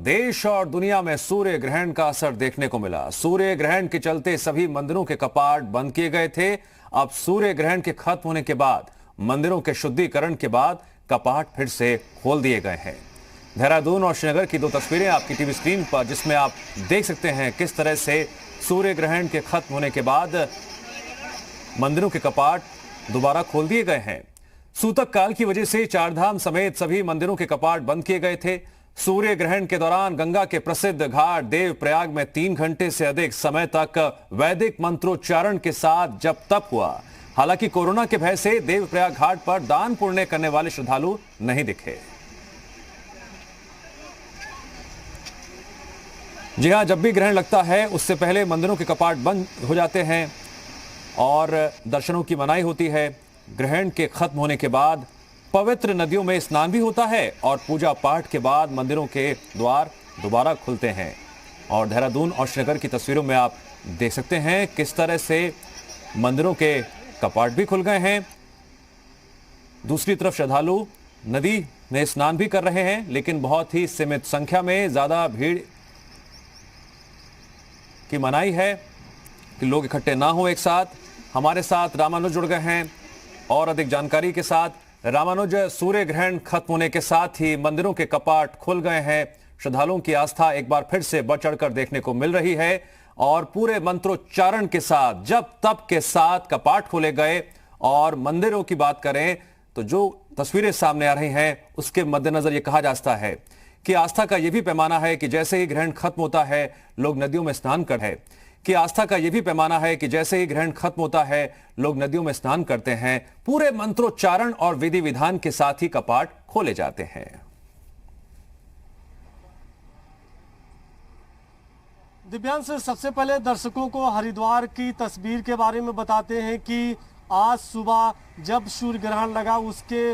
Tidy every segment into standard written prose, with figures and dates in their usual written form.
देश और दुनिया में सूर्य ग्रहण का असर देखने को मिला। सूर्य ग्रहण के चलते सभी मंदिरों के कपाट बंद किए गए थे। अब सूर्य ग्रहण के खत्म होने के बाद मंदिरों के शुद्धिकरण के बाद कपाट फिर से खोल दिए गए हैं। देहरादून और श्रीनगर की दो तस्वीरें आपकी टीवी स्क्रीन पर, जिसमें आप देख सकते हैं किस तरह से सूर्य ग्रहण के खत्म होने के बाद मंदिरों के कपाट दोबारा खोल दिए गए हैं। सूतक काल की वजह से चारधाम समेत सभी मंदिरों के कपाट बंद किए गए थे। सूर्य ग्रहण के दौरान गंगा के प्रसिद्ध घाट देवप्रयाग में 3 घंटे से अधिक समय तक वैदिक मंत्रोच्चारण के साथ जप तप हुआ। हालांकि कोरोना के भय से देवप्रयाग घाट पर दान पुण्य करने वाले श्रद्धालु नहीं दिखे। जी हां, जब भी ग्रहण लगता है उससे पहले मंदिरों के कपाट बंद हो जाते हैं और दर्शनों की मनाही होती है। ग्रहण के खत्म होने के बाद पवित्र नदियों में स्नान भी होता है और पूजा पाठ के बाद मंदिरों के द्वार दोबारा खुलते हैं। और देहरादून और श्रीनगर की तस्वीरों में आप देख सकते हैं किस तरह से मंदिरों के कपाट भी खुल गए हैं। दूसरी तरफ श्रद्धालु नदी में स्नान भी कर रहे हैं, लेकिन बहुत ही सीमित संख्या में। ज्यादा भीड़ की मनाही है कि लोग इकट्ठे ना हो एक साथ। हमारे साथ रामानुज जुड़ गए हैं और अधिक जानकारी के साथ। रामानुज, सूर्य ग्रहण खत्म होने के साथ ही मंदिरों के कपाट खुल गए हैं। श्रद्धालुओं की आस्था एक बार फिर से बढ़ चढ़कर देखने को मिल रही है और पूरे मंत्रोच्चारण के साथ जप तप के साथ कपाट खोले गए। और मंदिरों की बात करें तो जो तस्वीरें सामने आ रही हैं उसके मद्देनजर यह कहा जाता है कि आस्था का यह भी पैमाना है कि जैसे ही ग्रहण खत्म होता है लोग नदियों में स्नान करते हैं। कि आस्था का यह भी पैमाना है कि जैसे ही ग्रहण खत्म होता है लोग नदियों में स्नान करते हैं। पूरे मंत्रोच्चारण और विधि विधान के साथ ही कपाट खोले जाते हैं। दिव्यांश, सबसे पहले दर्शकों को हरिद्वार की तस्वीर के बारे में बताते हैं कि आज सुबह जब सूर्य ग्रहण लगा उसके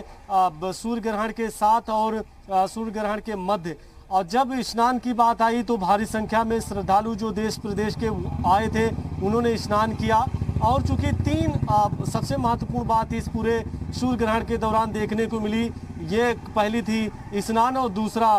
सूर्य ग्रहण के साथ और सूर्य ग्रहण के मध्य और जब स्नान की बात आई तो भारी संख्या में श्रद्धालु जो देश प्रदेश के आए थे उन्होंने स्नान किया। और चूंकि 3 सबसे महत्वपूर्ण बात इस पूरे सूर्य ग्रहण के दौरान देखने को मिली, ये पहली थी स्नान और दूसरा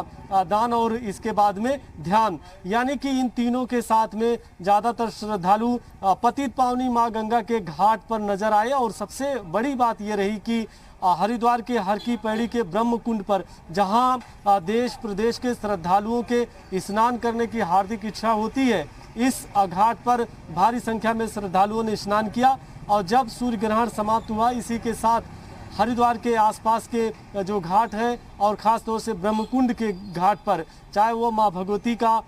दान और इसके बाद में ध्यान। यानी कि इन तीनों के साथ में ज़्यादातर श्रद्धालु पतित पावनी माँ गंगा के घाट पर नजर आए। और सबसे बड़ी बात ये रही कि हरिद्वार के हर की पैड़ी के ब्रह्म कुंड पर, जहां देश प्रदेश के श्रद्धालुओं के स्नान करने की हार्दिक इच्छा होती है, इस घाट पर भारी संख्या में श्रद्धालुओं ने स्नान किया। और जब सूर्य ग्रहण समाप्त हुआ, इसी के साथ हरिद्वार के आसपास के जो घाट हैं और ख़ास तौर से ब्रह्मकुंड के घाट पर, चाहे वो माँ भगवती का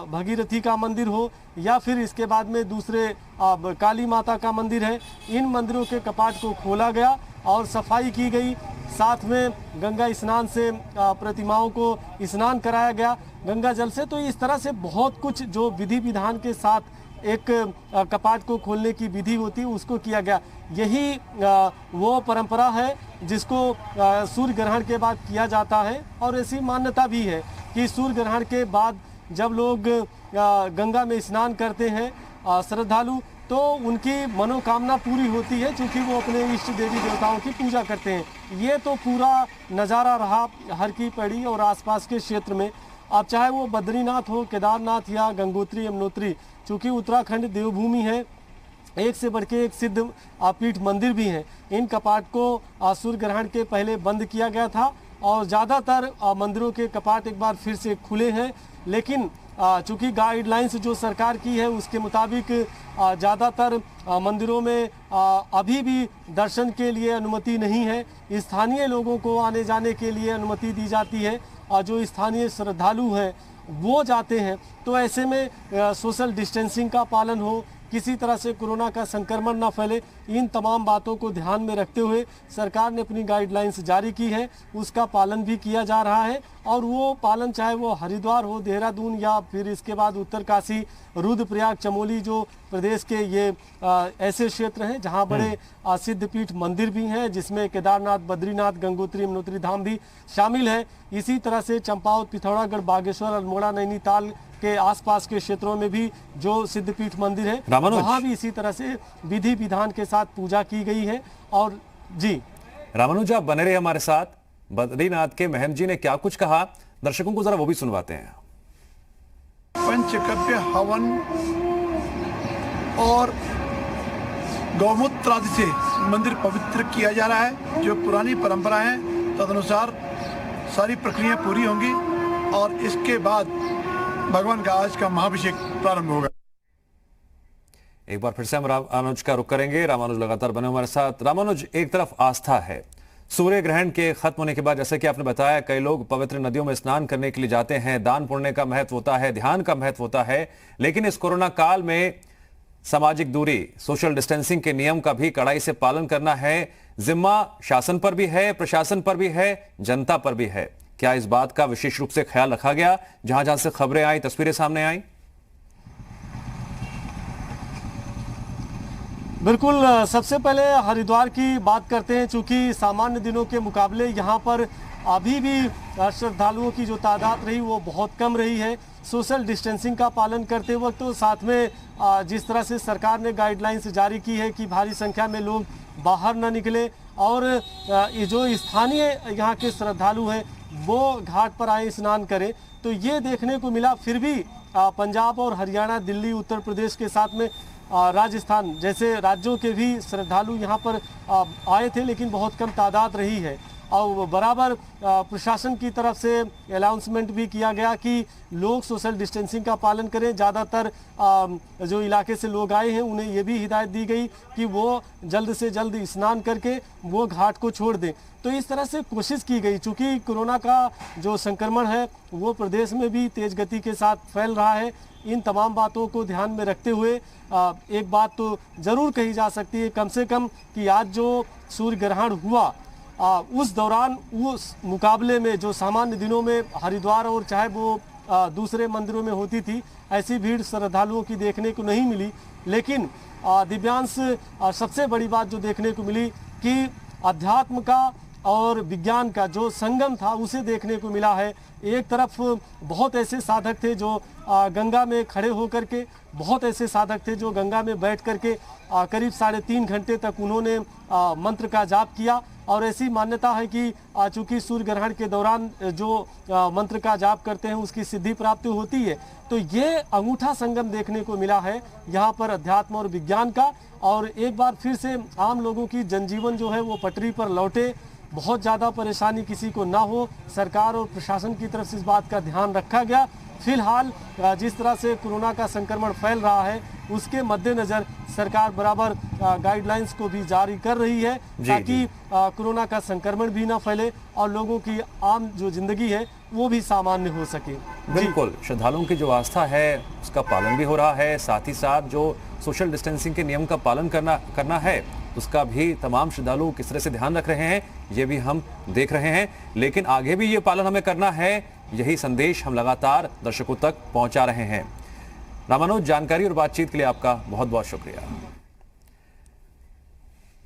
भगीरथी का मंदिर हो या फिर इसके बाद में दूसरे काली माता का मंदिर है, इन मंदिरों के कपाट को खोला गया और सफाई की गई। साथ में गंगा स्नान से प्रतिमाओं को स्नान कराया गया गंगा जल से। तो इस तरह से बहुत कुछ जो विधि विधान के साथ एक कपाट को खोलने की विधि होती है उसको किया गया। यही वो परंपरा है जिसको सूर्य ग्रहण के बाद किया जाता है। और ऐसी मान्यता भी है कि सूर्य ग्रहण के बाद जब लोग गंगा में स्नान करते हैं श्रद्धालु, तो उनकी मनोकामना पूरी होती है, क्योंकि वो अपने इष्ट देवी देवताओं की पूजा करते हैं। ये तो पूरा नज़ारा रहा हर की पैड़ी और आसपास के क्षेत्र में। अब चाहे वो बद्रीनाथ हो, केदारनाथ या गंगोत्री यमुनोत्री, चूँकि उत्तराखंड देवभूमि है, एक से बढ़ के एक सिद्ध पीठ मंदिर भी हैं। इन कपाट को सूर्य ग्रहण के पहले बंद किया गया था और ज़्यादातर मंदिरों के कपाट एक बार फिर से खुले हैं। लेकिन चूँकि गाइडलाइंस जो सरकार की है उसके मुताबिक ज़्यादातर मंदिरों में अभी भी दर्शन के लिए अनुमति नहीं है। स्थानीय लोगों को आने जाने के लिए अनुमति दी जाती है और जो स्थानीय श्रद्धालु हैं वो जाते हैं। तो ऐसे में सोशल डिस्टेंसिंग का पालन हो, किसी तरह से कोरोना का संक्रमण न फैले, इन तमाम बातों को ध्यान में रखते हुए सरकार ने अपनी गाइडलाइंस जारी की है, उसका पालन भी किया जा रहा है। और वो पालन चाहे वो हरिद्वार हो, देहरादून या फिर इसके बाद उत्तरकाशी, रुद्रप्रयाग, चमोली, जो प्रदेश के ये ऐसे क्षेत्र हैं जहां बड़े सिद्धपीठ मंदिर भी हैं, जिसमें केदारनाथ, बद्रीनाथ, गंगोत्री यमुनोत्री धाम भी शामिल है। इसी तरह से चंपावत, पिथौरागढ़, बागेश्वर, अल्मोड़ा, नैनीताल के आसपास के क्षेत्रों में भी जो सिद्धपीठ मंदिर है वहाँ भी इसी तरह से विधि विधान के साथ पूजा की गई है। और जी रामानुज, आप बने रहे हमारे साथ। बद्रीनाथ के महंत जी ने क्या कुछ कहा, दर्शकों को जरा वो भी सुनवाते हैं। पंचकव्य हवन और गौमूत्र आदि से मंदिर पवित्र किया जा रहा है। जो पुरानी परंपरा है तदनुसार सारी प्रक्रिया पूरी होंगी और इसके बाद भगवान का आज का महाभिषेक प्रारंभ होगा। एक बार फिर से हम रामानुज का रुख करेंगे। रामानुज लगातार बने हमारे साथ। रामानुज, एक तरफ आस्था है, सूर्य ग्रहण के खत्म होने के बाद जैसे कि आपने बताया कई लोग पवित्र नदियों में स्नान करने के लिए जाते हैं, दान पुण्य का महत्व होता है, ध्यान का महत्व होता है, लेकिन इस कोरोना काल में सामाजिक दूरी, सोशल डिस्टेंसिंग के नियम का भी कड़ाई से पालन करना है। जिम्मा शासन पर भी है, प्रशासन पर भी है, जनता पर भी है। क्या इस बात का विशेष रूप से ख्याल रखा गया जहां जहां से खबरें आई, तस्वीरें सामने आई? बिल्कुल, सबसे पहले हरिद्वार की बात करते हैं। चूंकि सामान्य दिनों के मुकाबले यहाँ पर अभी भी श्रद्धालुओं की जो तादाद रही वो बहुत कम रही है। सोशल डिस्टेंसिंग का पालन करते वक्त तो साथ में जिस तरह से सरकार ने गाइडलाइंस जारी की है कि भारी संख्या में लोग बाहर न निकले और ये जो स्थानीय यहाँ के श्रद्धालु हैं वो घाट पर आए, स्नान करें, तो ये देखने को मिला। फिर भी पंजाब और हरियाणा, दिल्ली, उत्तर प्रदेश के साथ में राजस्थान जैसे राज्यों के भी श्रद्धालु यहाँ पर आए थे, लेकिन बहुत कम तादाद रही है। और बराबर प्रशासन की तरफ से अनाउंसमेंट भी किया गया कि लोग सोशल डिस्टेंसिंग का पालन करें। ज़्यादातर जो इलाके से लोग आए हैं उन्हें ये भी हिदायत दी गई कि वो जल्द से जल्द स्नान करके वो घाट को छोड़ दें। तो इस तरह से कोशिश की गई। चूँकि कोरोना का जो संक्रमण है वो प्रदेश में भी तेज़ गति के साथ फैल रहा है। इन तमाम बातों को ध्यान में रखते हुए एक बात तो ज़रूर कही जा सकती है कम से कम कि आज जो सूर्य ग्रहण हुआ उस दौरान उस मुकाबले में जो सामान्य दिनों में हरिद्वार और चाहे वो दूसरे मंदिरों में होती थी, ऐसी भीड़ श्रद्धालुओं की देखने को नहीं मिली। लेकिन दिव्यांश, सबसे बड़ी बात जो देखने को मिली कि अध्यात्म का और विज्ञान का जो संगम था उसे देखने को मिला है। एक तरफ बहुत ऐसे साधक थे जो गंगा में खड़े होकर के, बहुत ऐसे साधक थे जो गंगा में बैठ करके करीब 3.5 घंटे तक उन्होंने मंत्र का जाप किया। और ऐसी मान्यता है कि चूंकि सूर्य ग्रहण के दौरान जो मंत्र का जाप करते हैं उसकी सिद्धि प्राप्ति होती है। तो ये अंगूठा संगम देखने को मिला है यहाँ पर अध्यात्म और विज्ञान का। और एक बार फिर से आम लोगों की जनजीवन जो है वो पटरी पर लौटे, बहुत ज़्यादा परेशानी किसी को ना हो, सरकार और प्रशासन की तरफ से इस बात का ध्यान रखा गया। फिलहाल जिस तरह से कोरोना का संक्रमण फैल रहा है उसके मद्देनज़र सरकार बराबर गाइडलाइंस को भी जारी कर रही है ताकि कोरोना का संक्रमण भी ना फैले और लोगों की आम जो जिंदगी है वो भी सामान्य हो सके। बिल्कुल, श्रद्धालुओं की जो आस्था है उसका पालन भी हो रहा है, साथ ही साथ जो सोशल डिस्टेंसिंग के नियम का पालन करना है उसका भी तमाम श्रद्धालु किस तरह से ध्यान रख रहे हैं ये भी हम देख रहे हैं। लेकिन आगे भी ये पालन हमें करना है, यही संदेश हम लगातार दर्शकों तक पहुंचा रहे हैं। रामानुज, जानकारी और बातचीत के लिए आपका बहुत बहुत शुक्रिया।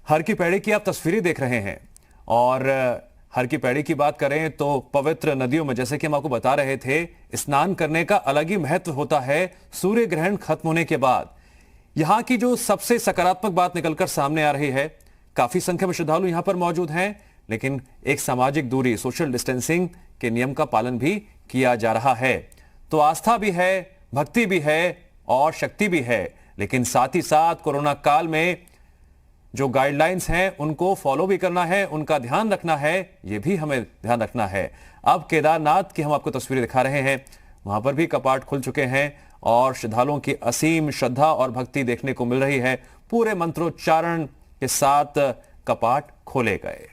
हर की पैड़ी की आप तस्वीरें देख रहे हैं और हर की पैड़ी की बात करें तो पवित्र नदियों में जैसे कि हम आपको बता रहे थे स्नान करने का अलग ही महत्व होता है। सूर्य ग्रहण खत्म होने के बाद यहां की जो सबसे सकारात्मक बात निकलकर सामने आ रही है, काफी संख्या में श्रद्धालु यहां पर मौजूद हैं, लेकिन एक सामाजिक दूरी, सोशल डिस्टेंसिंग के नियम का पालन भी किया जा रहा है। तो आस्था भी है, भक्ति भी है और शक्ति भी है, लेकिन साथ ही साथ कोरोना काल में जो गाइडलाइंस हैं उनको फॉलो भी करना है, उनका ध्यान रखना है, ये भी हमें ध्यान रखना है। अब केदारनाथ की हम आपको तस्वीरें दिखा रहे हैं, वहां पर भी कपाट खुल चुके हैं और श्रद्धालुओं की असीम श्रद्धा और भक्ति देखने को मिल रही है। पूरे मंत्रोच्चारण के साथ कपाट खोले गए।